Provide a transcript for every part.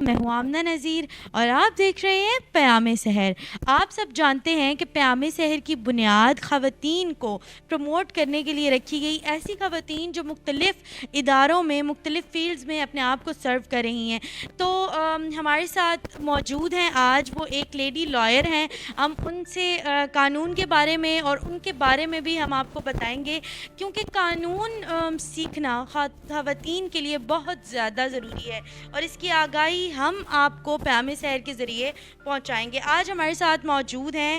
میں ہوں آمنہ نذیر اور آپ دیکھ رہے ہیں پیام سحر۔ آپ سب جانتے ہیں کہ پیام سحر کی بنیاد خواتین کو پروموٹ کرنے کے لیے رکھی گئی، ایسی خواتین جو مختلف اداروں میں مختلف فیلڈز میں اپنے آپ کو سرو کر رہی ہیں۔ تو ہمارے ساتھ موجود ہیں آج وہ ایک لیڈی لائر ہیں، ہم ان سے قانون کے بارے میں اور ان کے بارے میں بھی ہم آپ کو بتائیں گے، کیونکہ قانون سیکھنا خواتین کے لیے بہت زیادہ ضروری ہے اور اس کی آگاہی ہم آپ کو پیام سحر کے ذریعے پہنچائیں گے۔ آج ہمارے ساتھ موجود ہیں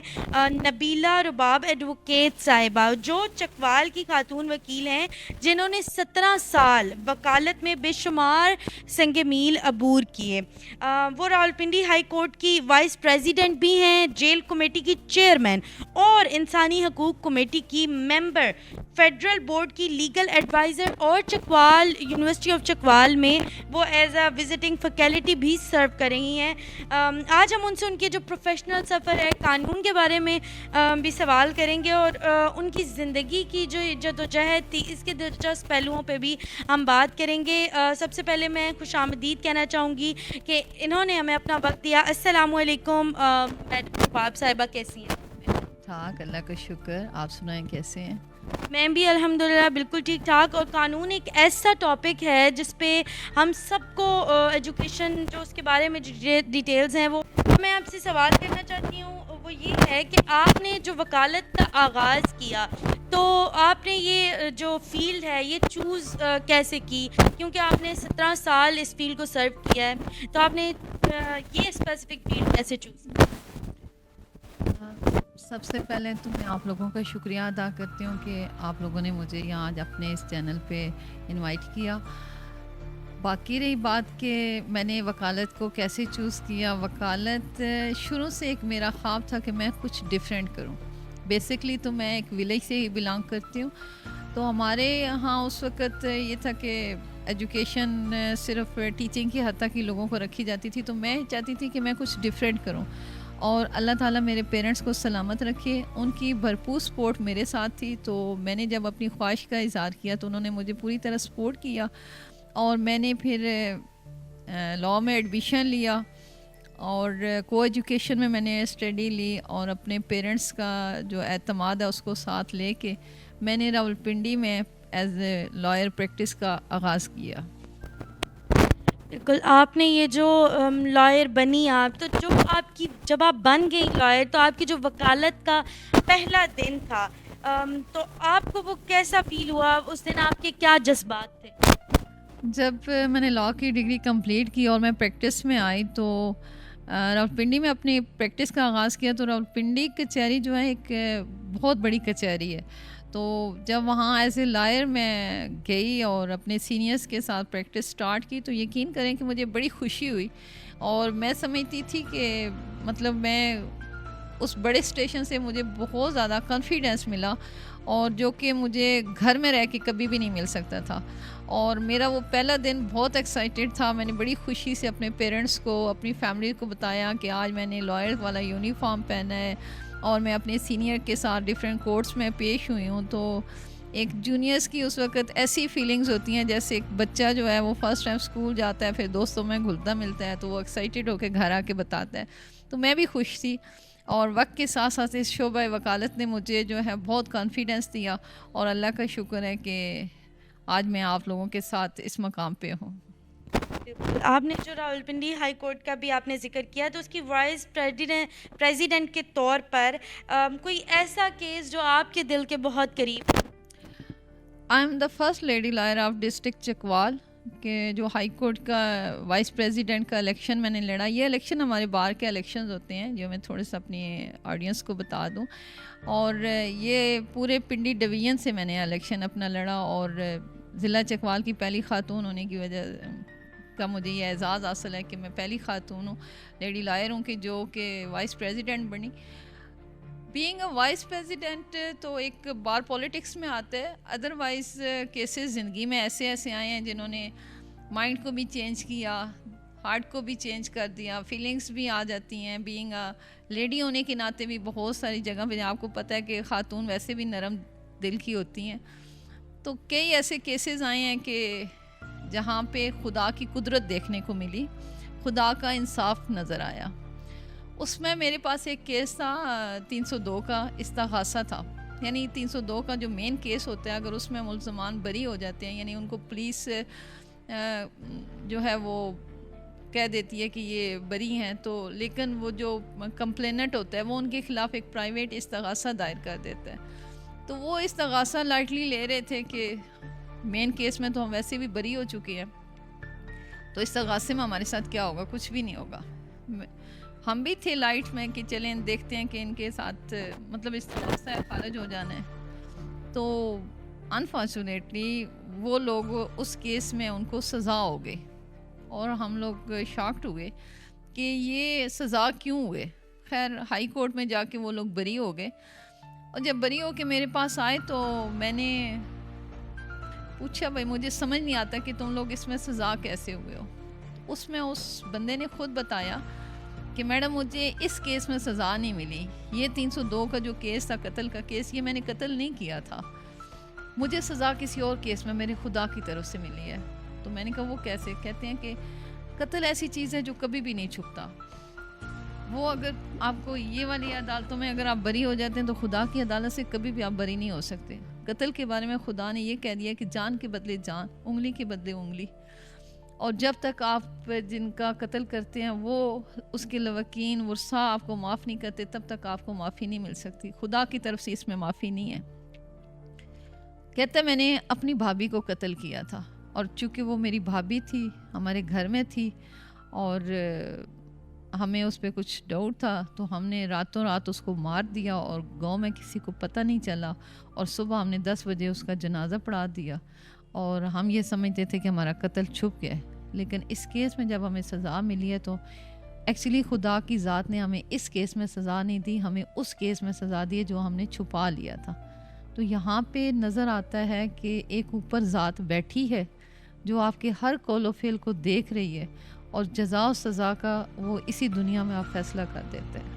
نبیلہ رباب ایڈوکیٹ صاحبہ، جو چکوال کی خاتون وکیل ہیں جنہوں نے 17 سال وکالت میں بے شمار سنگ میل عبور کیے۔ وہ راولپنڈی ہائی کورٹ کی وائس پریزیڈنٹ بھی ہیں، جیل کمیٹی کی چیئرمین اور انسانی حقوق کمیٹی کی ممبر، فیڈرل بورڈ کی لیگل ایڈوائزر اور چکوال یونیورسٹی آف چکوال میں وہ ایز اے وزٹنگ فیکلٹی بھی سرو کر رہی ہیں۔ آج ہم ان سے ان کے جو پروفیشنل سفر ہے، قانون کے بارے میں بھی سوال کریں گے اور ان کی زندگی کی جو جدوجہد تھی اس کے دلچسپ پہلوؤں پہ بھی ہم بات کریں گے۔ سب سے پہلے میں خوش آمدید کہنا چاہوں گی کہ انہوں نے ہمیں اپنا وقت دیا۔ السلام علیکم میڈم رباب صاحبہ، کیسی ہیں؟ ٹھاک، اللہ کا شکر، آپ سنائیں کیسے ہیں؟ میں بھی الحمدللہ بالکل ٹھیک ٹھاک۔ اور قانون ایک ایسا ٹاپک ہے جس پہ ہم سب کو ایجوکیشن جو اس کے بارے میں ڈیٹیلز ہیں وہ میں آپ سے سوال کرنا چاہتی ہوں، وہ یہ ہے کہ آپ نے جو وکالت کا آغاز کیا تو آپ نے یہ جو فیلڈ ہے یہ چوز کیسے کی؟ کیونکہ آپ نے 17 سال اس فیلڈ کو سرو کیا ہے، تو آپ نے یہ اسپیسیفک فیلڈ کیسے چوز کی؟ سب سے پہلے تو میں آپ لوگوں کا شکریہ ادا کرتی ہوں کہ آپ لوگوں نے مجھے یہاں آج اپنے اس چینل پہ انوائٹ کیا۔ باقی رہی بات کہ میں نے وکالت کو کیسے چوز کیا، وکالت شروع سے ایک میرا خواب تھا کہ میں کچھ ڈیفرنٹ کروں۔ بیسکلی تو میں ایک ولیج سے ہی بلانگ کرتی ہوں، تو ہمارے یہاں اس وقت یہ تھا کہ ایجوکیشن صرف ٹیچنگ کی حد تک ہی لوگوں کو رکھی جاتی تھی، تو میں چاہتی تھی کہ میں کچھ ڈیفرنٹ کروں اور اللہ تعالیٰ میرے پیرنٹس کو سلامت رکھے، ان کی بھرپور سپورٹ میرے ساتھ تھی۔ تو میں نے جب اپنی خواہش کا اظہار کیا تو انہوں نے مجھے پوری طرح سپورٹ کیا اور میں نے پھر لاء میں ایڈمیشن لیا اور کو ایجوکیشن میں نے اسٹڈی لی اور اپنے پیرنٹس کا جو اعتماد ہے اس کو ساتھ لے کے میں نے راولپنڈی میں ایز اے لائر پریکٹس کا آغاز کیا۔ بالکل، آپ نے یہ جو لائر بنی آپ، تو جو آپ کی جب آپ بن گئی لائر تو آپ کی جو وکالت کا پہلا دن تھا، تو آپ کو وہ کیسا فیل ہوا؟ اس دن آپ کے کیا جذبات تھے؟ جب میں نے لاء کی ڈگری کمپلیٹ کی اور میں پریکٹس میں آئی تو راولپنڈی میں اپنی پریکٹس کا آغاز کیا، تو راولپنڈی کچہری جو ہے ایک بہت بڑی کچہری ہے، تو جب وہاں ایز اے لائر میں گئی اور اپنے سینئرز کے ساتھ پریکٹس سٹارٹ کی تو یقین کریں کہ مجھے بڑی خوشی ہوئی اور میں سمجھتی تھی کہ مطلب میں اس بڑے اسٹیشن سے مجھے بہت زیادہ کانفیڈنس ملا اور جو کہ مجھے گھر میں رہ کے کبھی بھی نہیں مل سکتا تھا، اور میرا وہ پہلا دن بہت ایکسائٹیڈ تھا۔ میں نے بڑی خوشی سے اپنے پیرنٹس کو، اپنی فیملی کو بتایا کہ آج میں نے لائر والا یونیفارم پہنا ہے اور میں اپنے سینئر کے ساتھ ڈیفرنٹ کورٹس میں پیش ہوئی ہوں۔ تو ایک جونیئرس کی اس وقت ایسی فیلنگز ہوتی ہیں جیسے ایک بچہ جو ہے وہ فرسٹ ٹائم اسکول جاتا ہے، پھر دوستوں میں گھلتا ملتا ہے تو وہ ایکسائٹیڈ ہو کے گھر آ کے بتاتا ہے، تو میں بھی خوش تھی۔ اور وقت کے ساتھ ساتھ اس شعبہ وکالت نے مجھے جو ہے بہت کانفیڈنس دیا اور اللہ کا شکر ہے کہ آج میں آپ لوگوں کے ساتھ اس مقام پہ ہوں۔ آپ نے جو راولپنڈی ہائی کورٹ کا بھی آپ نے ذکر کیا تو اس کی وائس پریزیڈنٹ کے طور پر کوئی ایسا کیس جو آپ کے دل کے بہت قریب؟ I'm the first lady lawyer of district Chakwal کہ جو ہائی کورٹ کا وائس پریزیڈنٹ کا الیکشن میں نے لڑا۔ یہ الیکشن ہمارے بار کے الیکشنز ہوتے ہیں جو میں تھوڑے سے اپنی آڈینس کو بتا دوں، اور یہ پورے پنڈی ڈویژن سے میں نے الیکشن اپنا لڑا اور ضلع چکوال کی پہلی خاتون ہونے کی وجہ کا مجھے یہ اعزاز حاصل ہے کہ میں پہلی خاتون ہوں، لیڈی لائر ہوں کہ جو کہ وائس پریزیڈنٹ بنی۔ بینگ اے وائس پریزیڈنٹ تو ایک بار پولیٹکس میں آتا ہے، ادروائز کیسز زندگی میں ایسے ایسے آئے ہیں جنہوں نے مائنڈ کو بھی چینج کیا، ہارٹ کو بھی چینج کر دیا، فیلنگس بھی آ جاتی ہیں۔ بینگ اے لیڈی ہونے کے ناطے بھی بہت ساری جگہ پہ آپ کو پتہ ہے کہ خاتون ویسے بھی نرم دل کی ہوتی ہیں، تو کئی ایسے کیسز آئے ہیں کہ جہاں پہ خدا کی قدرت دیکھنے کو ملی۔ خدا کا انصاف نظر آیا. اس میں میرے پاس ایک کیس تھا 302 کا استغاثہ تھا. یعنی 302 کا جو مین کیس ہوتا ہے، اگر اس میں ملزمان بری ہو جاتے ہیں، یعنی ان کو پولیس جو ہے وہ کہہ دیتی ہے کہ یہ بری ہیں، تو لیکن وہ جو کمپلیننٹ ہوتا ہے وہ ان کے خلاف ایک پرائیویٹ استغاثہ دائر کر دیتا ہے. تو وہ استغاثہ لائٹلی لے رہے تھے کہ مین کیس میں تو ہم ویسے بھی بری ہو چکی ہیں، تو استغاثے میں ہمارے ساتھ کیا ہوگا، کچھ بھی نہیں ہوگا. ہم بھی تھے لائٹ میں کہ چلیں دیکھتے ہیں کہ ان کے ساتھ مطلب استغاثہ خارج ہو جانا ہے. تو انفارچونیٹلی وہ لوگ اس کیس میں ان کو سزا ہو گئی، اور ہم لوگ شاکڈ ہوئے کہ یہ سزا کیوں ہوئے. خیر ہائی کورٹ میں جا کے وہ لوگ بری ہو گئے، اور جب بری ہو کے میرے پاس آئے تو میں نے پوچھا بھائی مجھے سمجھ نہیں آتا کہ تم لوگ اس میں سزا کیسے ہوئے ہو. اس میں اس بندے نے خود بتایا کہ میڈم مجھے اس کیس میں سزا نہیں ملی، یہ 302 کا جو کیس تھا قتل کا کیس، یہ میں نے قتل نہیں کیا تھا، مجھے سزا کسی اور کیس میں میرے خدا کی طرف سے ملی ہے. تو میں نے کہا وہ کیسے؟ کہتے ہیں کہ قتل ایسی چیز ہے جو کبھی بھی نہیں چھپتا. وہ اگر آپ کو یہ والی عدالتوں میں اگر آپ بری ہو جاتے ہیں تو خدا کی عدالت سے کبھی بھی آپ بری نہیں ہو سکتے. قتل کے بارے میں خدا نے یہ کہہ دیا کہ جان کے بدلے جان، انگلی کے بدلے انگلی، اور جب تک آپ جن کا قتل کرتے ہیں وہ اس کے لواکین ورثاء آپ کو معاف نہیں کرتے، تب تک آپ کو معافی نہیں مل سکتی. خدا کی طرف سے اس میں معافی نہیں ہے. کہتا ہے میں نے اپنی بھابھی کو قتل کیا تھا، اور چونکہ وہ میری بھابھی تھی، ہمارے گھر میں تھی، اور ہمیں اس پہ کچھ ڈاؤٹ تھا، تو ہم نے راتوں رات اس کو مار دیا، اور گاؤں میں کسی کو پتہ نہیں چلا، اور صبح ہم نے 10 بجے اس کا جنازہ پڑھا دیا، اور ہم یہ سمجھتے تھے کہ ہمارا قتل چھپ گیا ہے. لیکن اس کیس میں جب ہمیں سزا ملی ہے تو ایکچولی خدا کی ذات نے ہمیں اس کیس میں سزا نہیں دی، ہمیں اس کیس میں سزا دی جو ہم نے چھپا لیا تھا. تو یہاں پہ نظر آتا ہے کہ ایک اوپر ذات بیٹھی ہے جو آپ کے ہر قول و فعل کو دیکھ رہی ہے، اور جزا و سزا کا وہ اسی دنیا میں آپ فیصلہ کر دیتے ہیں.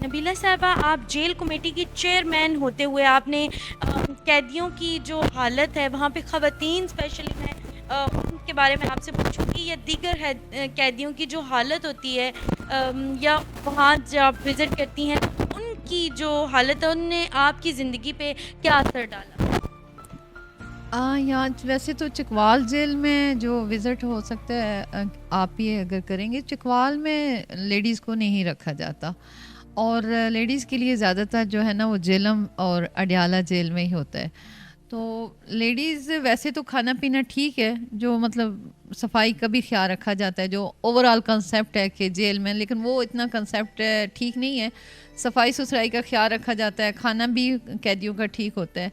نبیلہ صاحبہ، آپ جیل کمیٹی کی چیئرمین ہوتے ہوئے آپ نے قیدیوں کی جو حالت ہے وہاں پہ خواتین اسپیشلی میں ان کے بارے میں آپ سے پوچھوں گی، یا دیگر قیدیوں کی جو حالت ہوتی ہے یا وہاں جب آپ وزٹ کرتی ہیں ان کی جو حالت ہے ان نے آپ کی زندگی پہ کیا اثر ڈالا؟ یہاں ویسے تو چکوال جیل میں جو وزٹ ہو سکتا ہے آپ یہ اگر کریں گے، چکوال میں لیڈیز کو نہیں رکھا جاتا، اور لیڈیز کے لیے زیادہ تر جو ہے نا وہ جیلم اور اڈیالہ جیل میں ہی ہوتا ہے. تو لیڈیز ویسے تو کھانا پینا ٹھیک ہے، جو مطلب صفائی کا بھی خیال رکھا جاتا ہے، جو اوور آل کنسیپٹ ہے کہ جیل میں، لیکن وہ اتنا کنسیپٹ ٹھیک نہیں ہے. صفائی ستھرائی کا خیال رکھا جاتا ہے، کھانا بھی قیدیوں کا ٹھیک ہوتا ہے،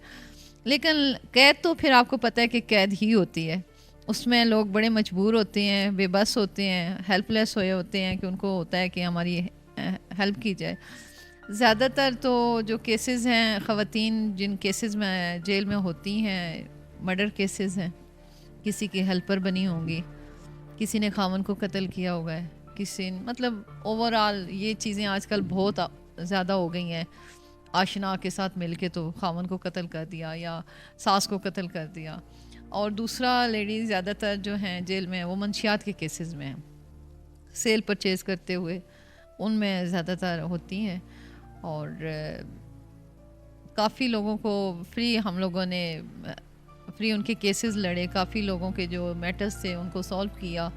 لیکن قید تو پھر آپ کو پتہ ہے کہ قید ہی ہوتی ہے. اس میں لوگ بڑے مجبور ہوتے ہیں، بے بس ہوتے ہیں، ہیلپ لیس ہوئے ہوتے ہیں کہ ان کو ہوتا ہے کہ ہماری ہیلپ کی جائے. زیادہ تر تو جو کیسز ہیں خواتین جن کیسز میں جیل میں ہوتی ہیں مرڈر کیسز ہیں، کسی کی ہیلپر بنی ہوں گی، کسی نے خاوند کو قتل کیا ہوگا ہے، کسی مطلب اوور آل یہ چیزیں آج کل بہت زیادہ ہو گئی ہیں. آشنا کے ساتھ مل کے تو خاوند کو قتل کر دیا یا ساس کو قتل کر دیا. اور دوسرا لیڈیز زیادہ تر جو ہیں جیل میں وہ منشیات کے کیسز میں ہیں، سیل پرچیز کرتے ہوئے ان میں زیادہ تر ہوتی ہیں. اور کافی لوگوں کو فری ہم لوگوں نے فری ان کے کیسز لڑے، کافی لوگوں کے جو میٹرز تھے ان کو سولو کیا.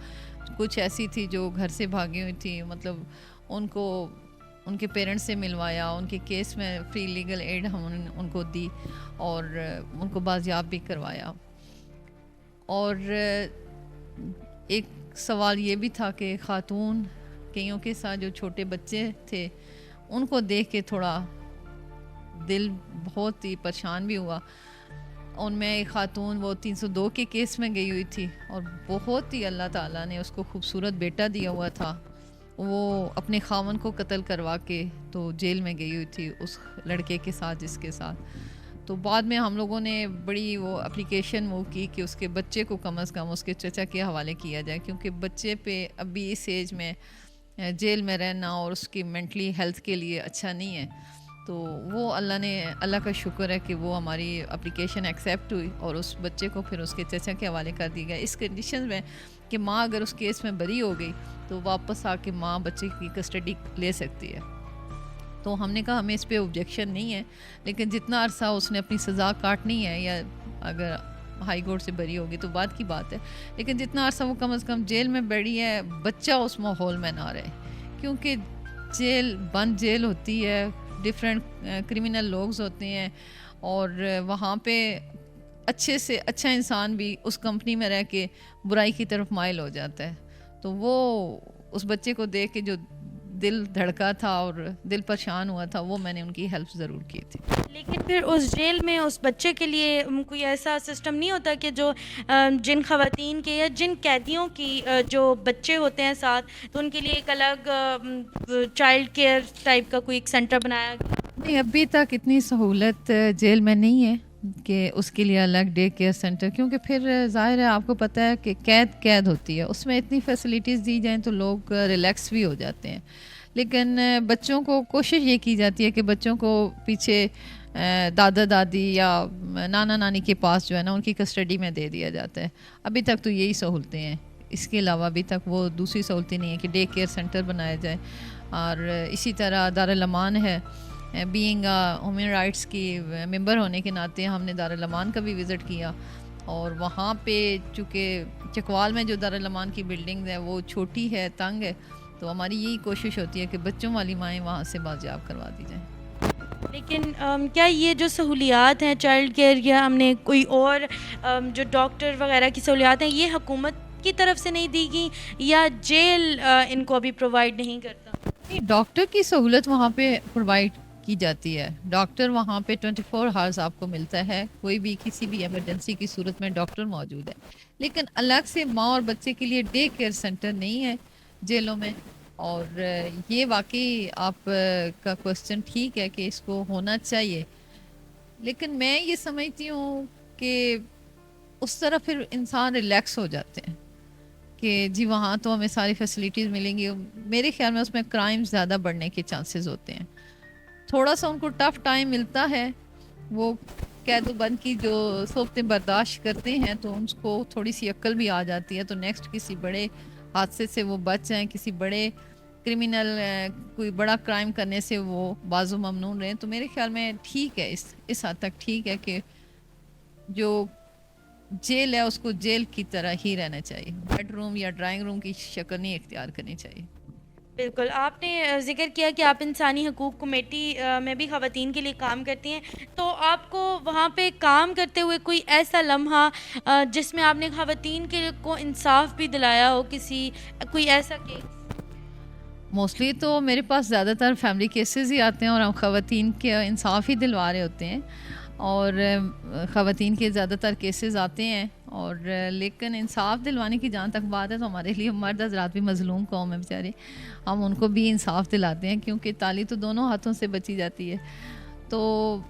کچھ ایسی تھی جو گھر سے بھاگی ہوئی تھی، مطلب ان کو ان کے پیرنٹس سے ملوایا، ان کے کیس میں فری لیگل ایڈ ہم ان کو دی اور ان کو بازیاب بھی کروایا. اور ایک سوال یہ بھی تھا کہ خاتون کئیوں کے ساتھ جو چھوٹے بچے تھے ان کو دیکھ کے تھوڑا دل بہت ہی پریشان بھی ہوا. ان میں ایک خاتون وہ 302 کے کیس میں گئی ہوئی تھی، اور بہت ہی اللہ تعالیٰ نے اس کو خوبصورت بیٹا دیا ہوا تھا. وہ اپنے خاوند کو قتل کروا کے تو جیل میں گئی ہوئی تھی اس لڑکے کے ساتھ جس کے ساتھ. تو بعد میں ہم لوگوں نے بڑی وہ اپلیکیشن موو کی کہ اس کے بچے کو کم از کم اس کے چچا کے حوالے کیا جائے، کیونکہ بچے پہ ابھی اس ایج میں جیل میں رہنا اور اس کی مینٹلی ہیلتھ کے لیے اچھا نہیں ہے. تو وہ اللہ کا شکر ہے کہ وہ ہماری اپلیکیشن ایکسیپٹ ہوئی اور اس بچے کو پھر اس کے چچا کے حوالے کر دی گیا اس کنڈیشن میں کہ ماں اگر اس کیس میں بری ہو گئی تو واپس آ کے ماں بچے کی کسٹڈی لے سکتی ہے. تو ہم نے کہا ہمیں اس پہ آبجیکشن نہیں ہے, لیکن جتنا عرصہ اس نے اپنی سزا کاٹنی ہے, یا اگر ہائی کورٹ سے بری ہوگی تو بعد کی بات ہے, لیکن جتنا عرصہ وہ کم از کم جیل میں بیٹھی ہے بچہ اس ماحول میں نہ رہے, کیونکہ بند جیل ہوتی ہے, ڈفرینٹ کرمنل لوگز ہوتے ہیں, اور وہاں پہ اچھے سے اچھا انسان بھی اس کمپنی میں رہ کے برائی کی طرف مائل ہو جاتا ہے. تو وہ اس بچے کو دیکھ کے جو دل دھڑکا تھا اور دل پریشان ہوا تھا, وہ میں نے ان کی ہیلپ ضرور کی تھی. لیکن پھر اس جیل میں اس بچے کے لیے کوئی ایسا سسٹم نہیں ہوتا کہ جو جن خواتین کے یا جن قیدیوں کی جو بچے ہوتے ہیں ساتھ, تو ان کے لیے ایک الگ چائلڈ کیئر ٹائپ کا کوئی ایک سینٹر بنایا گیا؟ نہیں, ابھی تک اتنی سہولت جیل میں نہیں ہے کہ اس کے لیے الگ ڈے کیئر سینٹر, کیونکہ پھر ظاہر ہے آپ کو پتہ ہے کہ قید ہوتی ہے, اس میں اتنی فیسلٹیز دی جائیں تو لوگ ریلیکس بھی ہو جاتے ہیں. لیکن بچوں کو کوشش یہ کی جاتی ہے کہ بچوں کو پیچھے دادا دادی یا نانا نانی کے پاس جو ہے نا ان کی کسٹڈی میں دے دیا جاتا ہے. ابھی تک تو یہی سہولتیں ہیں, اس کے علاوہ ابھی تک وہ دوسری سہولتیں نہیں ہیں کہ ڈے کیئر سینٹر بنایا جائے. اور اسی طرح دارالامان ہے, بینگ ہیومن رائٹس کی ممبر ہونے کے ناطے ہم نے دارالامان کا بھی وزٹ کیا, اور وہاں پہ چونکہ چکوال میں جو دارالامان کی بلڈنگ ہے وہ چھوٹی ہے, تنگ ہے, تو ہماری یہی کوشش ہوتی ہے کہ بچوں والی مائیں وہاں سے بازیاب کروا دی جائیں. لیکن کیا یہ جو سہولیات ہیں چائلڈ کیئر, یا ہم نے کوئی اور جو ڈاکٹر وغیرہ کی سہولیات ہیں, یہ حکومت کی طرف سے نہیں دی گئی یا جیل ان کو ابھی پرووائڈ نہیں کرتا؟ ڈاکٹر کی سہولت وہاں پہ پرووائڈ کی جاتی ہے. ڈاکٹر وہاں پہ 24 ہارز آپ کو ملتا ہے, کوئی بھی کسی بھی ایمرجنسی کی صورت میں ڈاکٹر موجود ہے. لیکن الگ سے ماں اور بچے کے لیے ڈے کیئر سینٹر نہیں ہے جیلوں میں, اور یہ واقعی آپ کا کوسچن ٹھیک ہے کہ اس کو ہونا چاہیے. لیکن میں یہ سمجھتی ہوں کہ اس طرح پھر انسان ریلیکس ہو جاتے ہیں کہ جی وہاں تو ہمیں ساری فیسلٹیز ملیں گی. میرے خیال میں اس میں کرائم زیادہ بڑھنے کے چانسز ہوتے ہیں. تھوڑا سا ان کو ٹف ٹائم ملتا ہے, وہ قید و بند کی جو صحبتیں برداشت کرتے ہیں تو ان کو تھوڑی سی عقل بھی آ جاتی ہے, تو نیکسٹ کسی بڑے حادثے سے وہ بچ جائیں, کسی بڑے کرمنل کوئی بڑا کرائم کرنے سے وہ باز و ممنون رہیں. تو میرے خیال میں ٹھیک ہے, اس حد تک ٹھیک ہے کہ جو جیل ہے اس کو جیل کی طرح ہی رہنا چاہیے, بیڈ روم یا ڈرائنگ روم کی شکل نہیں اختیار کرنی چاہیے. بالکل. آپ نے ذکر کیا کہ آپ انسانی حقوق کمیٹی میں بھی خواتین کے لیے کام کرتی ہیں, تو آپ کو وہاں پہ کام کرتے ہوئے کوئی ایسا لمحہ جس میں آپ نے خواتین کے کو انصاف بھی دلایا ہو, کوئی ایسا کیس؟ موسٹلی تو میرے پاس زیادہ تر فیملی کیسز ہی آتے ہیں اور ہم خواتین کے انصاف ہی دلوا رہے ہوتے ہیں, اور خواتین کے زیادہ تر کیسز آتے ہیں. اور لیکن انصاف دلوانے کی جہاں تک بات ہے تو ہمارے لیے مرد حضرات بھی مظلوم قوم ہے بیچارے, ہم ان کو بھی انصاف دلاتے ہیں, کیونکہ تالی تو دونوں ہاتھوں سے بچی جاتی ہے. تو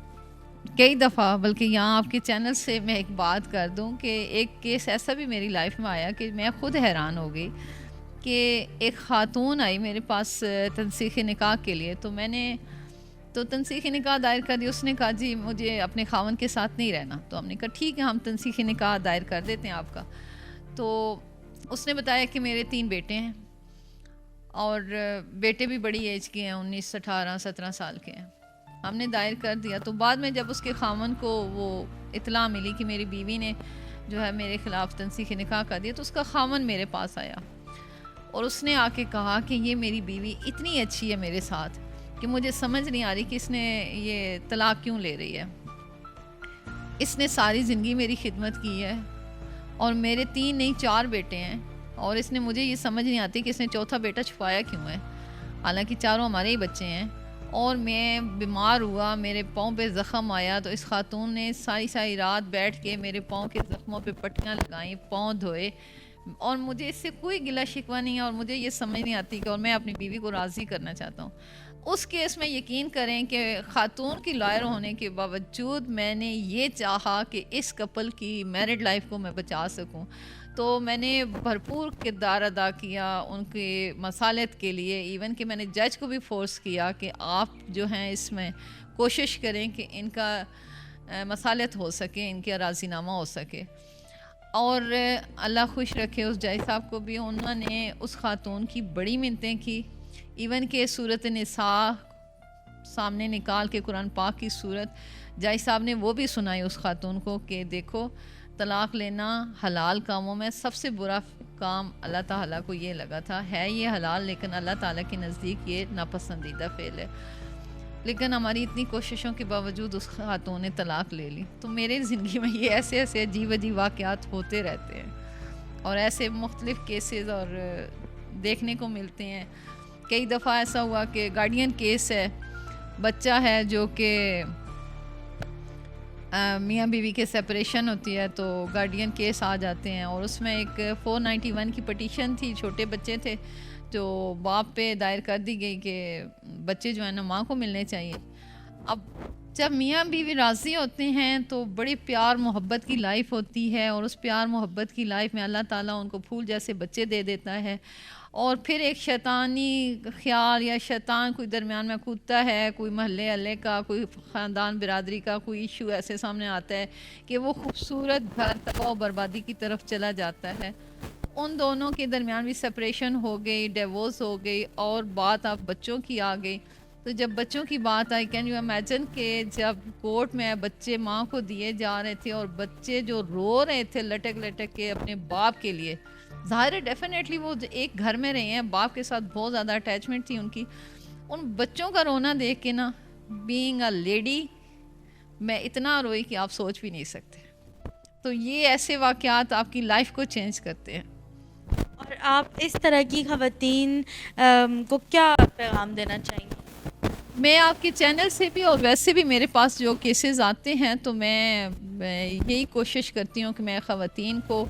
کئی دفعہ, بلکہ یہاں آپ کے چینل سے میں ایک بات کر دوں کہ ایک کیس ایسا بھی میری لائف میں آیا کہ میں خود حیران ہو گئی کہ ایک خاتون آئی میرے پاس تنسیخ نکاح کے لیے. تو میں نے تنسیخ نکاح دائر کر دی. اس نے کہا جی مجھے اپنے خاوند کے ساتھ نہیں رہنا. تو ہم نے کہا ٹھیک ہے, ہم تنسیخ نکاح دائر کر دیتے ہیں آپ کا. تو اس نے بتایا کہ میرے 3 بیٹے ہیں, اور بیٹے بھی بڑی ایج کے ہیں, 19 18 17 سال کے ہیں. ہم نے دائر کر دیا. تو بعد میں جب اس کے خاوند کو وہ اطلاع ملی کہ میری بیوی نے جو ہے میرے خلاف تنسیخ نکاح کر دیا, تو اس کا خاوند میرے پاس آیا اور اس نے آ کے کہا کہ یہ میری بیوی اتنی اچھی ہے میرے ساتھ کہ مجھے سمجھ نہیں آ رہی کہ اس نے یہ طلاق کیوں لے رہی ہے. اس نے ساری زندگی میری خدمت کی ہے, اور میرے 3 نہیں 4 بیٹے ہیں, اور اس نے مجھے یہ سمجھ نہیں آتی کہ اس نے چوتھا بیٹا چھپایا کیوں ہے, حالانکہ چاروں ہمارے ہی بچے ہیں. اور میں بیمار ہوا, میرے پاؤں پہ زخم آیا, تو اس خاتون نے ساری رات بیٹھ کے میرے پاؤں کے زخموں پہ پٹیاں لگائیں, پاؤں دھوئے, اور مجھے اس سے کوئی گلہ شکوہ نہیں ہے, اور مجھے یہ سمجھ نہیں آتی کہ اور میں اپنی بیوی کو راضی کرنا چاہتا ہوں. اس کیس میں یقین کریں کہ خاتون کی لائر ہونے کے باوجود میں نے یہ چاہا کہ اس کپل کی میرڈ لائف کو میں بچا سکوں. تو میں نے بھرپور کردار ادا کیا ان کے مصالحت کے لیے, ایون کہ میں نے جج کو بھی فورس کیا کہ آپ جو ہیں اس میں کوشش کریں کہ ان کا مصالحت ہو سکے, ان کے راضی نامہ ہو سکے. اور اللہ خوش رکھے اس جائی صاحب کو بھی, انہوں نے اس خاتون کی بڑی منتیں کی, ایون کہ صورت نساء سامنے نکال کے قرآن پاک کی صورت جائی صاحب نے وہ بھی سنائی اس خاتون کو کہ دیکھو طلاق لینا حلال کاموں میں سب سے برا کام اللہ تعالیٰ کو یہ لگا تھا. ہے یہ حلال لیکن اللہ تعالیٰ کے نزدیک یہ ناپسندیدہ فعل ہے, لیکن ہماری اتنی کوششوں کے باوجود اس خاتون نے طلاق لے لی. تو میرے زندگی میں یہ ایسے ایسے عجیب عجیب واقعات ہوتے رہتے ہیں اور ایسے مختلف کیسز اور دیکھنے کو ملتے ہیں. کئی دفعہ ایسا ہوا کہ گارڈین کیس ہے, بچہ ہے جو کہ میاں بیوی کے سیپریشن ہوتی ہے تو گارڈین کیس آ جاتے ہیں, اور اس میں ایک 491 کی پٹیشن تھی, چھوٹے بچے تھے جو باپ پہ دائر کر دی گئی کہ بچے جو ہیں نا ماں کو ملنے چاہیے. اب جب میاں بیوی راضی ہوتے ہیں تو بڑی پیار محبت کی لائف ہوتی ہے, اور اس پیار محبت کی لائف میں اللہ تعالیٰ ان کو پھول جیسے بچے دے دیتا ہے. اور پھر ایک شیطانی خیال یا شیطان کوئی درمیان میں کودتا ہے, کوئی محلے اہلے کا, کوئی خاندان برادری کا کوئی ایشو ایسے سامنے آتا ہے کہ وہ خوبصورت گھر تباہ و بربادی کی طرف چلا جاتا ہے. ان دونوں کے درمیان بھی سپریشن ہو گئی, ڈیورس ہو گئی, اور بات اب بچوں کی آ گئی. تو جب بچوں کی بات آئی, کین یو امیجن کہ جب کورٹ میں بچے ماں کو دیے جا رہے تھے اور بچے جو رو رہے تھے لٹک لٹک کے اپنے باپ کے لیے, ظاہر ہے ڈیفینیٹلی وہ ایک گھر میں رہے ہیں, باپ کے ساتھ بہت زیادہ اٹیچمنٹ تھی ان کی. ان بچوں کا رونا دیکھ کے نا, بینگ اے لیڈی, میں اتنا روئی کہ آپ سوچ بھی نہیں سکتے. تو یہ ایسے واقعات آپ کی لائف کو چینج کرتے ہیں. اور آپ اس طرح کی خواتین کو کیا پیغام دینا چاہیں گے؟ میں آپ کے چینل سے بھی اور ویسے بھی میرے پاس جو کیسز آتے ہیں تو میں یہی کوشش کرتی ہوں کہ میں خواتین کو,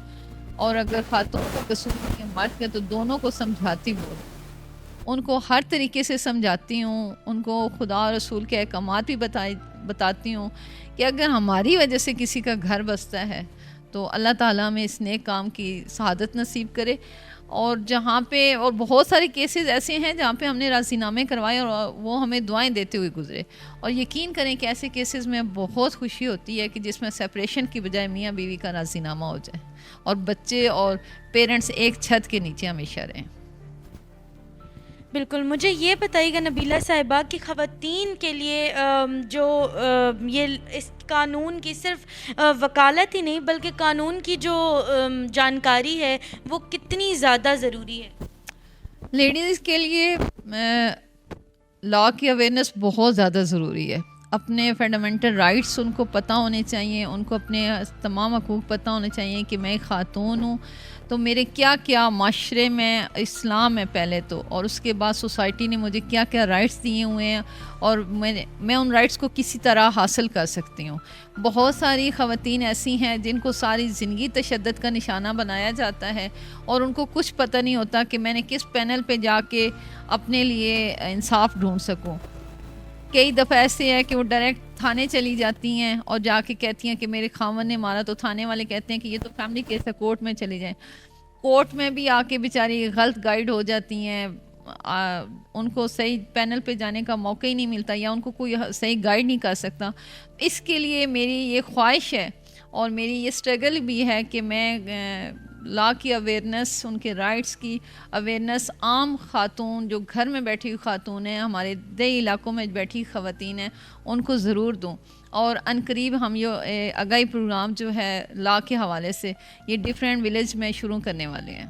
اور اگر خاتون کا قصور ہے مرد کا, تو دونوں کو سمجھاتی ہوں, ان کو ہر طریقے سے سمجھاتی ہوں, ان کو خدا اور رسول کے احکامات بھی بتاتی ہوں کہ اگر ہماری وجہ سے کسی کا گھر بستا ہے تو اللہ تعالیٰ میں اس نیک کام کی سعادت نصیب کرے. اور جہاں پہ, اور بہت سارے کیسز ایسے ہیں جہاں پہ ہم نے راضی نامے کروائے اور وہ ہمیں دعائیں دیتے ہوئے گزرے. اور یقین کریں کہ ایسے کیسز میں بہت خوشی ہوتی ہے کہ جس میں سیپریشن کی بجائے میاں بیوی کا راضی نامہ ہو جائے اور بچے اور پیرنٹس ایک چھت کے نیچے ہمیشہ رہیں. بالکل. مجھے یہ بتائیے گا نبیلہ صاحبہ کہ خواتین کے لیے جو یہ اس قانون کی صرف وکالت ہی نہیں بلکہ قانون کی جو جانکاری ہے وہ کتنی زیادہ ضروری ہے؟ لیڈیز کے لیے لا کی اویئرنیس بہت زیادہ ضروری ہے. اپنے فنڈامنٹل رائٹس ان کو پتہ ہونے چاہیے, ان کو اپنے تمام حقوق پتہ ہونے چاہیے کہ میں ایک خاتون ہوں تو میرے کیا کیا معاشرے میں, اسلام ہے پہلے تو, اور اس کے بعد سوسائٹی نے مجھے کیا کیا رائٹس دیے ہوئے ہیں اور میں ان رائٹس کو کسی طرح حاصل کر سکتی ہوں. بہت ساری خواتین ایسی ہیں جن کو ساری زندگی تشدد کا نشانہ بنایا جاتا ہے اور ان کو کچھ پتہ نہیں ہوتا کہ میں نے کس پینل پہ جا کے اپنے لیے انصاف ڈھونڈ سکوں. کئی دفعہ ایسے ہے کہ وہ ڈائریکٹ تھانے چلی جاتی ہیں اور جا کے کہتی ہیں کہ میرے خاوند نے مارا, تو تھانے والے کہتے ہیں کہ یہ تو فیملی کیس ہے, کورٹ میں چلی جائیں. کورٹ میں بھی آ کے بیچاری غلط گائیڈ ہو جاتی ہیں, ان کو صحیح پینل پہ جانے کا موقع ہی نہیں ملتا یا ان کو کوئی صحیح گائیڈ نہیں کر سکتا. اس کے لیے میری یہ خواہش ہے اور میری یہ اسٹرگل بھی ہے کہ میں لا کی اویئرنیس, ان کے رائٹس کی اویئرنیس عام خاتون جو گھر میں بیٹھی ہوئی خاتون ہیں, ہمارے دیہی علاقوں میں بیٹھی خواتین ہیں, ان کو ضرور دوں. اور عنقریب ہم یہ آگاہی پروگرام جو ہے لا کے حوالے سے یہ ڈفرینٹ ولیج میں شروع کرنے والے ہیں.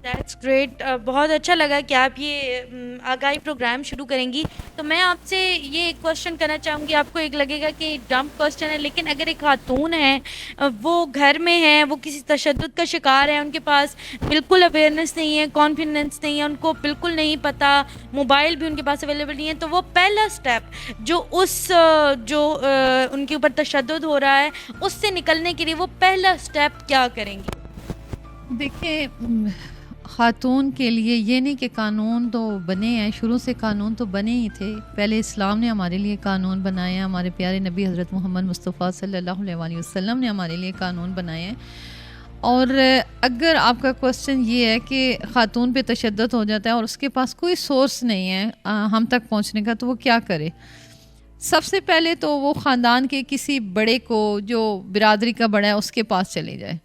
That's great. بہت اچھا لگا کہ آپ یہ آگاہی پروگرام شروع کریں گی. تو میں آپ سے یہ کوشچن کرنا چاہوں گی, آپ کو ایک لگے گا کہ ڈمپ کوشچن ہے, لیکن اگر ایک خاتون ہے وہ گھر میں ہے, وہ کسی تشدد کا شکار ہے, ان کے پاس بالکل اویئرنیس نہیں ہے, کانفیڈنس نہیں ہے, ان کو بالکل نہیں پتہ, موبائل بھی ان کے پاس اویلیبل نہیں ہے, تو وہ پہلا سٹیپ جو ان کے اوپر تشدد ہو رہا ہے اس سے نکلنے کے لیے وہ پہلا سٹیپ کیا کریں گی؟ دیکھیں, خاتون کے لیے یہ نہیں کہ قانون تو بنے ہیں, شروع سے قانون تو بنے ہی تھے. پہلے اسلام نے ہمارے لیے قانون بنائے ہیں, ہمارے پیارے نبی حضرت محمد مصطفیٰ صلی اللہ علیہ وسلم نے ہمارے لیے قانون بنائے ہیں. اور اگر آپ کا کوسچن یہ ہے کہ خاتون پہ تشدد ہو جاتا ہے اور اس کے پاس کوئی سورس نہیں ہے ہم تک پہنچنے کا, تو وہ کیا کرے؟ سب سے پہلے تو وہ خاندان کے کسی بڑے کو جو برادری کا بڑا ہے اس کے پاس چلے جائے.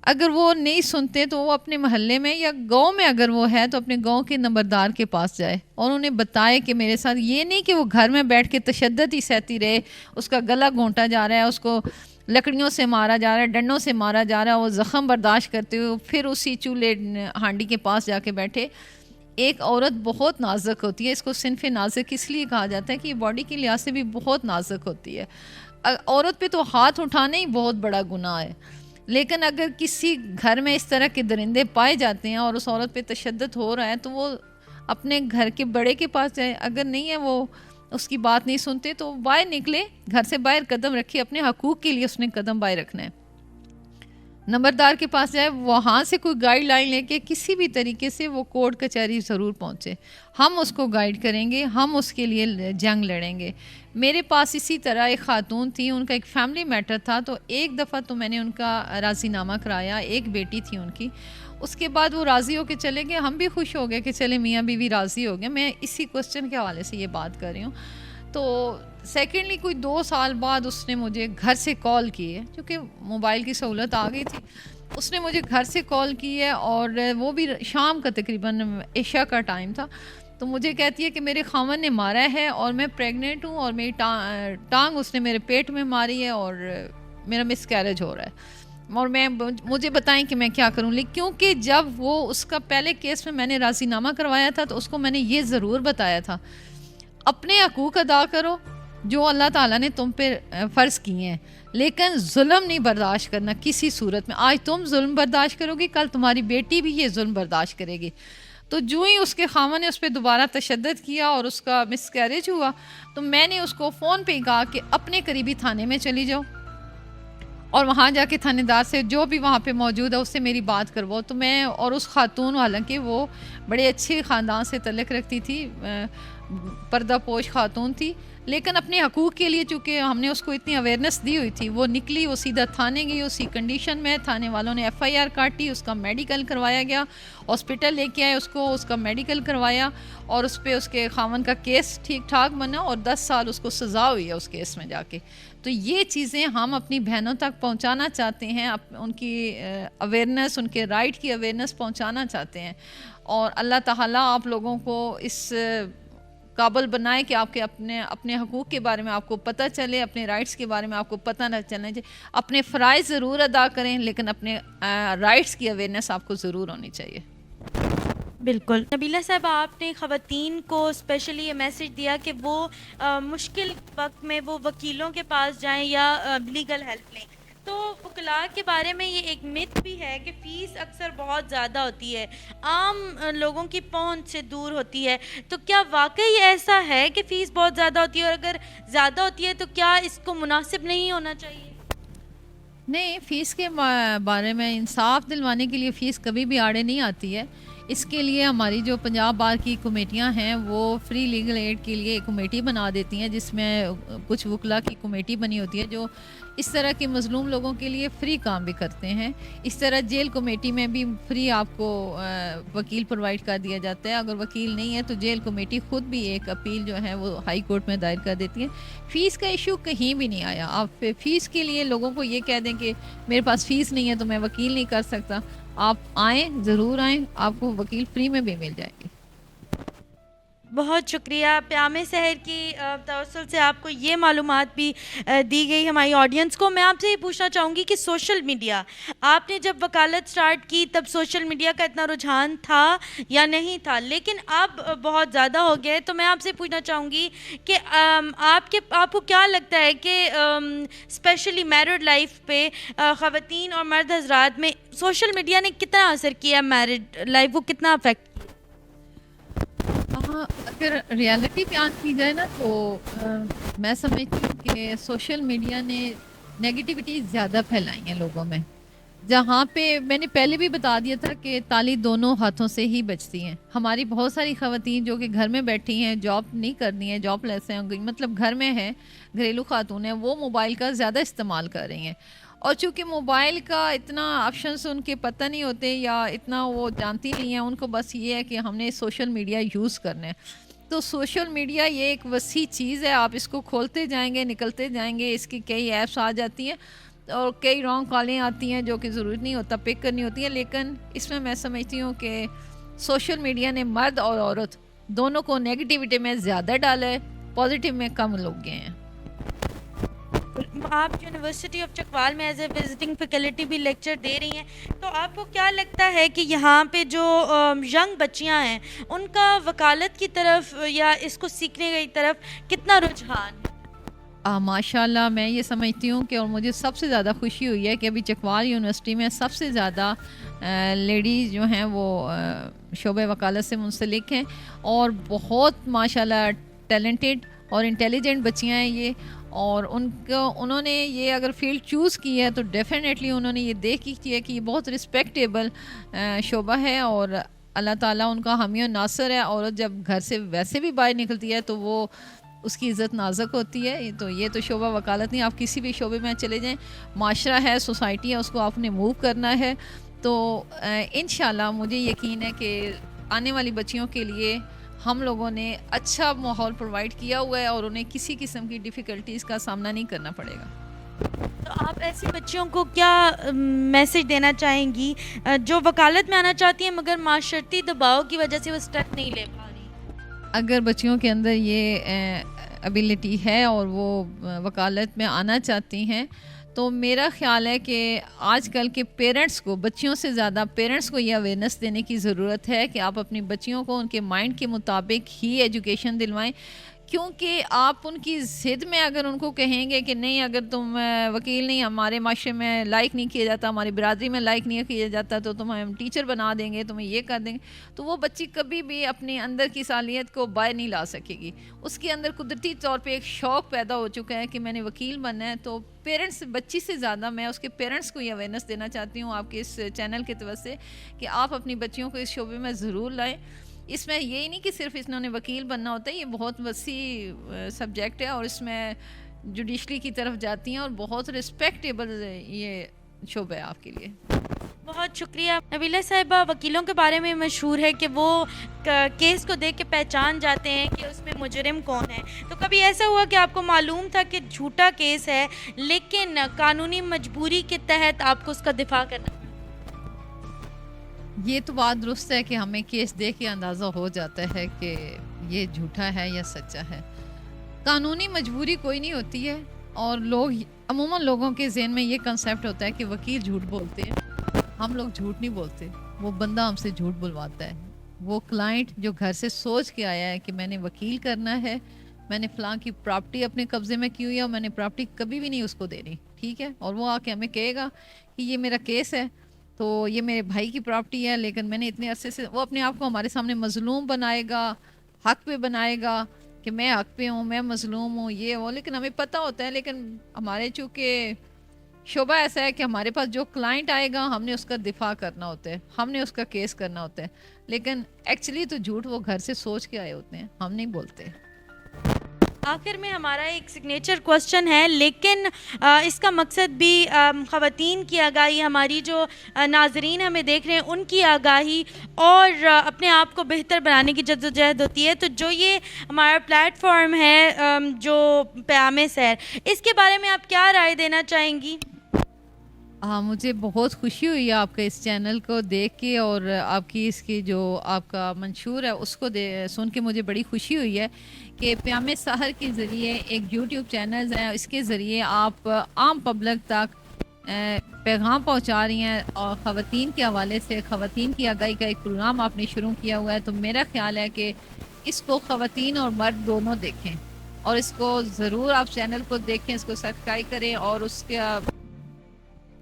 اگر وہ نہیں سنتے تو وہ اپنے محلے میں یا گاؤں میں اگر وہ ہے تو اپنے گاؤں کے نمبردار کے پاس جائے اور انہیں بتائے کہ میرے ساتھ یہ نہیں کہ وہ گھر میں بیٹھ کے تشدد ہی سہتی رہے, اس کا گلا گھونٹا جا رہا ہے, اس کو لکڑیوں سے مارا جا رہا ہے, ڈنڈوں سے مارا جا رہا ہے, وہ زخم برداشت کرتے ہوئے پھر اسی چولہے ہانڈی کے پاس جا کے بیٹھے. ایک عورت بہت نازک ہوتی ہے, اس کو صنف نازک اس لیے کہا جاتا ہے کہ یہ باڈی کے لحاظ سے بھی بہت نازک ہوتی ہے. عورت پہ تو ہاتھ اٹھانا ہی بہت بڑا گناہ ہے, لیکن اگر کسی گھر میں اس طرح کے درندے پائے جاتے ہیں اور اس عورت پہ تشدد ہو رہا ہے تو وہ اپنے گھر کے بڑے کے پاس جائے. اگر نہیں ہے وہ اس کی بات نہیں سنتے تو باہر نکلے, گھر سے باہر قدم رکھے, اپنے حقوق کے لیے اس نے قدم باہر رکھنا ہے. نمبردار کے پاس جائے, وہاں سے کوئی گائیڈ لائن لے کے کسی بھی طریقے سے وہ کورٹ کچہری ضرور پہنچے. ہم اس کو گائیڈ کریں گے, ہم اس کے لیے جنگ لڑیں گے. میرے پاس اسی طرح ایک خاتون تھی, ان کا ایک فیملی میٹر تھا, تو ایک دفعہ تو میں نے ان کا راضی نامہ کرایا. ایک بیٹی تھی ان کی, اس کے بعد وہ راضی ہو کے چلے گئے. ہم بھی خوش ہو گئے کہ چلے میاں بیوی راضی ہو گئے. میں اسی کوسچن کے حوالے سے یہ بات کر رہی ہوں. تو سیکنڈلی کوئی 2 سال بعد اس نے مجھے گھر سے کال کی ہے, کیونکہ موبائل کی سہولت آ گئی تھی. اس نے مجھے گھر سے کال کی ہے اور وہ بھی شام کا تقریباً عشاء کا ٹائم تھا. تو مجھے کہتی ہے کہ میرے خاوند نے مارا ہے اور میں پریگننٹ ہوں اور میری ٹانگ اس نے میرے پیٹ میں ماری ہے اور میرا مس کیریج ہو رہا ہے اور مجھے بتائیں کہ میں کیا کروں. لیکن کیونکہ جب وہ اس کا پہلے کیس میں نے راضی نامہ کروایا تھا تو اس کو میں نے یہ ضرور بتایا تھا, اپنے حقوق ادا کرو جو اللہ تعالیٰ نے تم پہ فرض کیے ہیں, لیکن ظلم نہیں برداشت کرنا کسی صورت میں. آج تم ظلم برداشت کرو گی, کل تمہاری بیٹی بھی یہ ظلم برداشت کرے گی. تو جو ہی اس کے خاوند نے اس پہ دوبارہ تشدد کیا اور اس کا مس کیریج ہوا, تو میں نے اس کو فون پہ ہی کہا کہ اپنے قریبی تھانے میں چلی جاؤ اور وہاں جا کے تھانے دار سے جو بھی وہاں پہ موجود ہے اس سے میری بات کرواؤ. تو میں اور اس خاتون, حالانکہ وہ بڑے اچھے خاندان سے تعلق رکھتی تھی, پردہ پوش خاتون تھی, لیکن اپنے حقوق کے لیے چونکہ ہم نے اس کو اتنی اویئرنیس دی ہوئی تھی, وہ نکلی, وہ سیدھا تھانے گئی. اسی کنڈیشن میں تھانے والوں نے FIR کاٹی, اس کا میڈیکل کروایا گیا, ہاسپٹل لے کے آئے اس کا میڈیکل کروایا اور اس پہ اس کے خاوند کا کیس ٹھیک ٹھاک بنا اور 10 سال اس کو سزا ہوئی ہے اس کیس میں جا کے. تو یہ چیزیں ہم اپنی بہنوں تک پہنچانا چاہتے ہیں, ان کی اویئرنیس, ان کے رائٹ کی اویئرنیس پہنچانا چاہتے ہیں. اور اللہ تعالیٰ آپ لوگوں کو اس قابل بنائے کہ آپ کے اپنے حقوق کے بارے میں آپ کو پتہ چلے, اپنے رائٹس کے بارے میں آپ کو پتہ نہ چلنا چاہیے. اپنے فرائض ضرور ادا کریں, لیکن اپنے رائٹس کی اویئرنیس آپ کو ضرور ہونی چاہیے. بالکل. نبیلہ صاحب, آپ نے خواتین کو اسپیشلی یہ میسج دیا کہ وہ مشکل وقت میں وہ وکیلوں کے پاس جائیں یا لیگل ہیلپ لیں. تو وکلاء کے بارے میں یہ ایک مت بھی ہے کہ فیس اکثر بہت زیادہ ہوتی ہے, عام لوگوں کی پہنچ سے دور ہوتی ہے. تو کیا واقعی ایسا ہے کہ فیس بہت زیادہ ہوتی ہے, اور اگر زیادہ ہوتی ہے تو کیا اس کو مناسب نہیں ہونا چاہیے؟ نہیں, فیس کے بارے میں انصاف دلوانے کے لیے فیس کبھی بھی آڑے نہیں آتی ہے. اس کے لیے ہماری جو پنجاب بار کی کمیٹیاں ہیں وہ فری لیگل ایڈ کے لیے ایک کمیٹی بنا دیتی ہیں, جس میں کچھ وکلاء کی کمیٹی بنی ہوتی ہے جو اس طرح کے مظلوم لوگوں کے لیے فری کام بھی کرتے ہیں. اس طرح جیل کمیٹی میں بھی فری آپ کو وکیل پرووائڈ کر دیا جاتا ہے. اگر وکیل نہیں ہے تو جیل کمیٹی خود بھی ایک اپیل جو ہے وہ ہائی کورٹ میں دائر کر دیتی ہے. فیس کا ایشو کہیں بھی نہیں آیا. آپ فیس کے لیے لوگوں کو یہ کہہ دیں کہ میرے پاس فیس نہیں ہے تو میں وکیل نہیں کر سکتا, آپ آئیں, ضرور آئیں, آپ کو وکیل فری میں بھی مل جائے گی. بہت شکریہ. پیام سحر کی توسل سے آپ کو یہ معلومات بھی دی گئی ہماری آڈینس کو. میں آپ سے یہ پوچھنا چاہوں گی کہ سوشل میڈیا, آپ نے جب وکالت سٹارٹ کی تب سوشل میڈیا کا اتنا رجحان تھا یا نہیں تھا, لیکن اب بہت زیادہ ہو گیا ہے. تو میں آپ سے پوچھنا چاہوں گی کہ آپ کو کیا لگتا ہے کہ اسپیشلی میرڈ لائف پہ خواتین اور مرد حضرات میں سوشل میڈیا نے کتنا اثر کیا, میرڈ لائف کو کتنا افیکٹ؟ ہاں, اگر ریالٹی بیان کی جائے نا تو میں سمجھتی ہوں کہ سوشل میڈیا نے نیگیٹیوٹی زیادہ پھیلائی ہیں لوگوں میں. جہاں پہ میں نے پہلے بھی بتا دیا تھا کہ تالی دونوں ہاتھوں سے ہی بجتی ہیں. ہماری بہت ساری خواتین جو کہ گھر میں بیٹھی ہیں, جاب نہیں کرنی ہے, جاب لیس ہیں, مطلب گھر میں ہیں, گھریلو خاتون ہیں, وہ موبائل کا زیادہ استعمال کر رہی ہیں. اور چونکہ موبائل کا اتنا آپشنس ان کے پتہ نہیں ہوتے یا اتنا وہ جانتی نہیں ہیں, ان کو بس یہ ہے کہ ہم نے سوشل میڈیا یوز کرنا ہے. تو سوشل میڈیا یہ ایک وسیع چیز ہے, آپ اس کو کھولتے جائیں گے, نکلتے جائیں گے, اس کی کئی ایپس آ جاتی ہیں اور کئی رانگ کالیں آتی ہیں جو کہ ضرورت نہیں ہوتا پک کرنی ہوتی ہیں. لیکن اس میں سمجھتی ہوں کہ سوشل میڈیا نے مرد اور عورت دونوں کو نیگیٹیوٹی میں زیادہ ڈالا ہے, پازیٹیو میں کم لوگ گئے ہیں. آپ یونیورسٹی آف چکوال میں ایز اے وزٹنگ فیکلٹی بھی لیکچر دے رہی ہیں, تو آپ کو کیا لگتا ہے کہ یہاں پہ جو ینگ بچیاں ہیں ان کا وکالت کی طرف یا اس کو سیکھنے کی طرف کتنا رجحان ہے؟ ماشاء اللہ, میں یہ سمجھتی ہوں کہ اور مجھے سب سے زیادہ خوشی ہوئی ہے کہ ابھی چکوال یونیورسٹی میں سب سے زیادہ لیڈیز جو ہیں وہ شعبہ وکالت سے منسلک ہیں, اور بہت ماشاء اللہ ٹیلنٹڈ اور انٹیلیجنٹ بچیاں ہیں یہ. اور انہوں نے یہ اگر فیلڈ چوز کی ہے تو ڈیفینیٹلی انہوں نے یہ دیکھ کی ہے کہ یہ بہت رسپیکٹیبل شعبہ ہے, اور اللہ تعالیٰ ان کا حامی و ناصر ہے. عورت جب گھر سے ویسے بھی باہر نکلتی ہے تو وہ اس کی عزت نازک ہوتی ہے. تو یہ تو شعبہ وکالت نہیں, آپ کسی بھی شعبے میں چلے جائیں, معاشرہ ہے, سوسائٹی ہے, اس کو آپ نے موو کرنا ہے. تو انشاءاللہ مجھے یقین ہے کہ آنے والی بچیوں کے لیے ہم لوگوں نے اچھا ماحول پرووائڈ کیا ہوا ہے اور انہیں کسی قسم کی ڈیفیکلٹیز کا سامنا نہیں کرنا پڑے گا. تو آپ ایسی بچیوں کو کیا میسج دینا چاہیں گی جو وکالت میں آنا چاہتی ہیں مگر معاشرتی دباؤ کی وجہ سے وہ اسٹیپ نہیں لے پا رہی؟ اگر بچیوں کے اندر یہ ابیلٹی ہے اور وہ وکالت میں آنا چاہتی ہیں تو میرا خیال ہے کہ آج کل کے پیرنٹس کو, بچیوں سے زیادہ پیرنٹس کو یہ اویئرنیس دینے کی ضرورت ہے کہ آپ اپنی بچیوں کو ان کے مائنڈ کے مطابق ہی ایجوکیشن دلوائیں. کیونکہ آپ ان کی ضد میں اگر ان کو کہیں گے کہ نہیں اگر تم وکیل نہیں, ہمارے معاشرے میں لائک نہیں کیا جاتا, ہماری برادری میں لائک نہیں کیا جاتا, تو تمہیں ہم ٹیچر بنا دیں گے, تمہیں یہ کر دیں گے, تو وہ بچی کبھی بھی اپنے اندر کی صلاحیت کو باہر نہیں لا سکے گی. اس کے اندر قدرتی طور پہ ایک شوق پیدا ہو چکا ہے کہ میں نے وکیل بننا ہے. تو پیرنٹس, بچی سے زیادہ میں اس کے پیرنٹس کو یہ اویئرنیس دینا چاہتی ہوں آپ کے اس چینل کی طرف سے کہ آپ اپنی بچیوں کو اس شعبے میں ضرور لائیں. اس میں یہی نہیں کہ صرف انہوں نے وکیل بننا ہوتا ہے, یہ بہت وسیع سبجیکٹ ہے اور اس میں جوڈیشری کی طرف جاتی ہیں اور بہت رسپیکٹیبل یہ شعبہ ہے آپ کے لیے. بہت شکریہ نبیلہ صاحبہ. وکیلوں کے بارے میں مشہور ہے کہ وہ کیس کو دیکھ کے پہچان جاتے ہیں کہ اس میں مجرم کون ہے. تو کبھی ایسا ہوا کہ آپ کو معلوم تھا کہ جھوٹا کیس ہے لیکن قانونی مجبوری کے تحت آپ کو اس کا دفاع کرنا؟ یہ تو بات درست ہے کہ ہمیں کیس دیکھ کے اندازہ ہو جاتا ہے کہ یہ جھوٹا ہے یا سچا ہے. قانونی مجبوری کوئی نہیں ہوتی ہے, اور لوگ عموماً لوگوں کے ذہن میں یہ کنسیپٹ ہوتا ہے کہ وکیل جھوٹ بولتے ہیں. ہم لوگ جھوٹ نہیں بولتے, وہ بندہ ہم سے جھوٹ بلواتا ہے. وہ کلائنٹ جو گھر سے سوچ کے آیا ہے کہ میں نے وکیل کرنا ہے, میں نے فلاں کی پراپرٹی اپنے قبضے میں کی ہوئی ہے اور میں نے پراپرٹی کبھی بھی نہیں اس کو دینی, ٹھیک ہے, اور وہ آ کے ہمیں کہے گا کہ یہ میرا کیس ہے تو یہ میرے بھائی کی پراپرٹی ہے لیکن میں نے اتنے عرصے سے, وہ اپنے آپ کو ہمارے سامنے مظلوم بنائے گا, حق پہ بنائے گا کہ میں حق پہ ہوں, میں مظلوم ہوں, یہ وہ. لیکن ہمیں پتہ ہوتا ہے, لیکن ہمارے چونکہ شعبہ ایسا ہے کہ ہمارے پاس جو کلائنٹ آئے گا ہم نے اس کا دفاع کرنا ہوتا ہے, ہم نے اس کا کیس کرنا ہوتا ہے. لیکن ایکچولی تو جھوٹ وہ گھر سے سوچ کے آئے ہوتے ہیں, ہم نہیں بولتے. آخر میں ہمارا ایک سگنیچر کوسچن ہے, لیکن اس کا مقصد بھی خواتین کی آگاہی, ہماری جو ناظرین ہمیں دیکھ رہے ہیں ان کی آگاہی اور اپنے آپ کو بہتر بنانے کی جدوجہد ہوتی ہے. تو جو یہ ہمارا پلیٹ فارم ہے جو پیام سحر, اس کے بارے میں آپ کیا رائے دینا چاہیں گی؟ مجھے بہت خوشی ہوئی آپ کا اس چینل کو دیکھ کے, اور آپ کی اس کی جو آپ کا منشور ہے اس کو سن کے مجھے بڑی خوشی ہوئی ہے کہ پیام سحر کے ذریعے ایک یوٹیوب چینل ہے, اس کے ذریعے آپ عام پبلک تک پیغام پہنچا رہی ہیں, اور خواتین کے حوالے سے خواتین کی آگاہی کا ایک پروگرام آپ نے شروع کیا ہوا ہے. تو میرا خیال ہے کہ اس کو خواتین اور مرد دونوں دیکھیں, اور اس کو ضرور آپ چینل کو دیکھیں, اس کو سبسکرائب کریں اور اس کا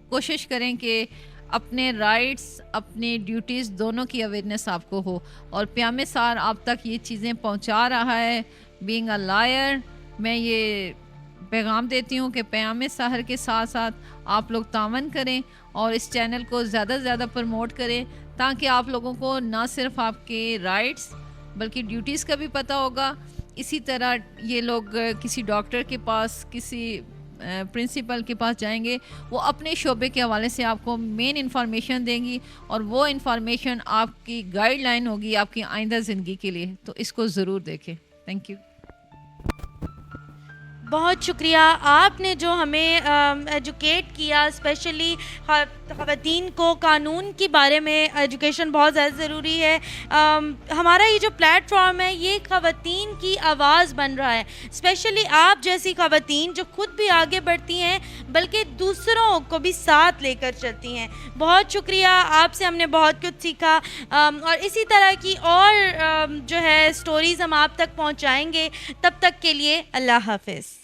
کوشش کریں کہ اپنے رائٹس, اپنے ڈیوٹیز دونوں کی اویئرنیس آپ کو ہو. اور پیام سحر آپ تک یہ چیزیں پہنچا رہا ہے. بینگ اے لائر, میں یہ پیغام دیتی ہوں کہ پیام سحر کے ساتھ ساتھ آپ لوگ تعاون کریں اور اس چینل کو زیادہ سے زیادہ پروموٹ کریں, تاکہ آپ لوگوں کو نہ صرف آپ کے رائٹس بلکہ ڈیوٹیز کا بھی پتہ ہوگا. اسی طرح یہ لوگ کسی ڈاکٹر کے پاس, کسی پرنسپل کے پاس جائیں گے, وہ اپنے شعبے کے حوالے سے آپ کو مین انفارمیشن دیں گی, اور وہ انفارمیشن آپ کی گائیڈ لائن ہوگی آپ کی آئندہ زندگی کے لیے. تو اس کو ضرور دیکھیں. Thank you. بہت شکریہ. آپ نے جو ہمیں ایجوکیٹ کیا, اسپیشلی خواتین کو قانون کے بارے میں ایجوکیشن بہت زیادہ ضروری ہے. ہمارا یہ جو پلیٹ فارم ہے یہ خواتین کی آواز بن رہا ہے, اسپیشلی آپ جیسی خواتین جو خود بھی آگے بڑھتی ہیں بلکہ دوسروں کو بھی ساتھ لے کر چلتی ہیں. بہت شکریہ, آپ سے ہم نے بہت کچھ سیکھا, اور اسی طرح کی اور جو ہے اسٹوریز ہم آپ تک پہنچائیں گے. تب تک کے لیے اللہ حافظ.